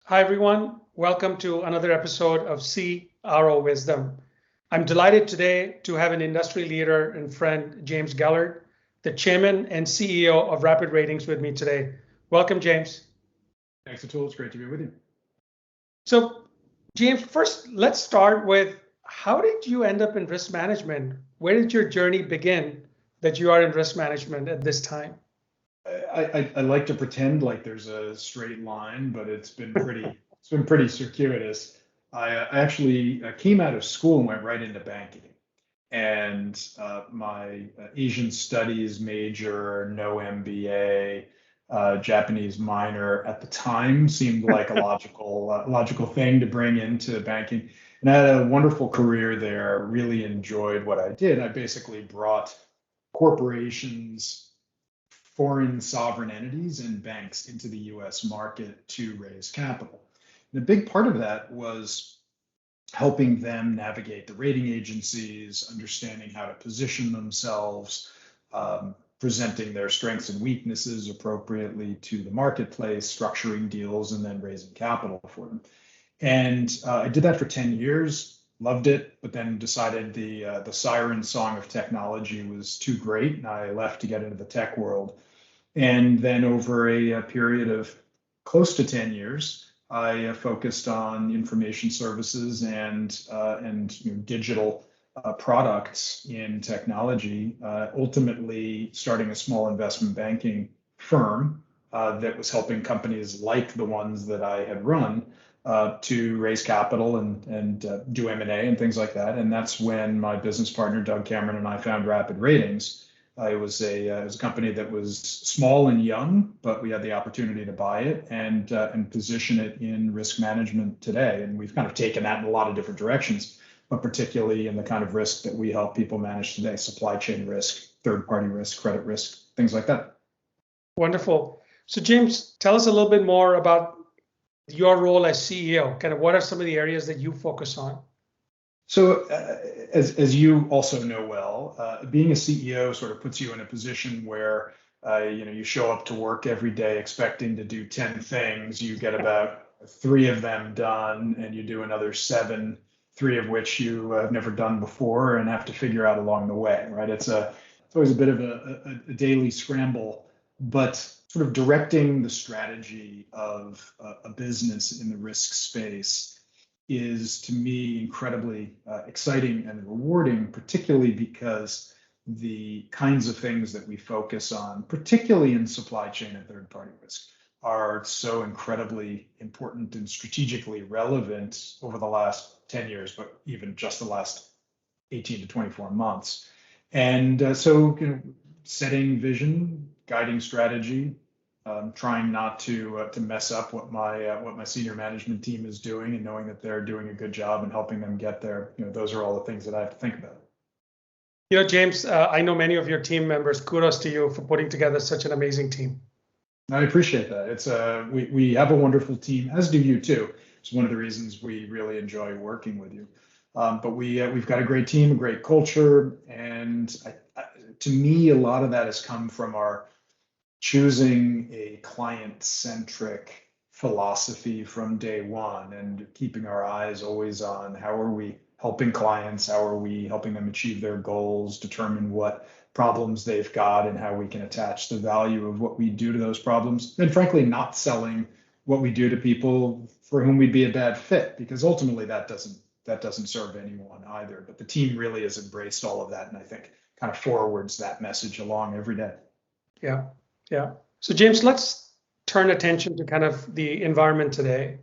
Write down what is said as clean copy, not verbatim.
Hi, everyone. Welcome to another episode of CRO Wisdom. I'm delighted today to have an industry leader and friend, James Gellert, the chairman and CEO of Rapid Ratings, with me today. Welcome, James. Thanks, Atul. It's great to be with you. So, James, first, let's start with how did you end up in risk management? Where did your journey begin that you are in risk management at this time? I like to pretend like there's a straight line, but it's been pretty circuitous. I actually came out of school and went right into banking, and my Asian studies major, no MBA, Japanese minor at the time seemed like a logical thing to bring into banking. And I had a wonderful career there. Really enjoyed what I did. I basically brought corporations, foreign sovereign entities and banks into the US market to raise capital. And a big part of that was helping them navigate the rating agencies, understanding how to position themselves, presenting their strengths and weaknesses appropriately to the marketplace, structuring deals, and then raising capital for them. And I did that for 10 years, loved it, but then decided the siren song of technology was too great, and I left to get into the tech world. And then over a period of close to 10 years, I focused on information services and digital products in technology, ultimately starting a small investment banking firm that was helping companies like the ones that I had run to raise capital and do M&A and things like that. And that's when my business partner, Doug Cameron, and I found Rapid Ratings. It was a company that was small and young, but we had the opportunity to buy it and position it in risk management today. And we've kind of taken that in a lot of different directions, but particularly in the kind of risk that we help people manage today: supply chain risk, third-party risk, credit risk, things like that. Wonderful. So, James, tell us a little bit more about your role as CEO. Kind of what are some of the areas that you focus on? So, as you also know well, being a CEO sort of puts you in a position where you show up to work every day expecting to do 10 things. You get about three of them done, and you do another seven, three of which you have never done before and have to figure out along the way, right? It's always a bit of a daily scramble, but sort of directing the strategy of a business in the risk space is, to me, incredibly exciting and rewarding, particularly because the kinds of things that we focus on, particularly in supply chain and third party risk, are so incredibly important and strategically relevant over the last 10 years, but even just the last 18 to 24 months. And setting vision, guiding strategy, trying not to mess up what my senior management team is doing, and knowing that they're doing a good job and helping them get there. Those are all the things that I have to think about. James, I know many of your team members. Kudos to you for putting together such an amazing team. I appreciate that. We have a wonderful team, as do you too. It's one of the reasons we really enjoy working with you. But we've got a great team, a great culture, and to me, a lot of that has come from our choosing a client-centric philosophy from day one and keeping our eyes always on how are we helping clients, how are we helping them achieve their goals, determine what problems they've got and how we can attach the value of what we do to those problems, and frankly not selling what we do to people for whom we'd be a bad fit, because ultimately that doesn't serve anyone either. But the team really has embraced all of that, and I think kind of forwards that message along every day. Yeah. So, James, let's turn attention to kind of the environment today.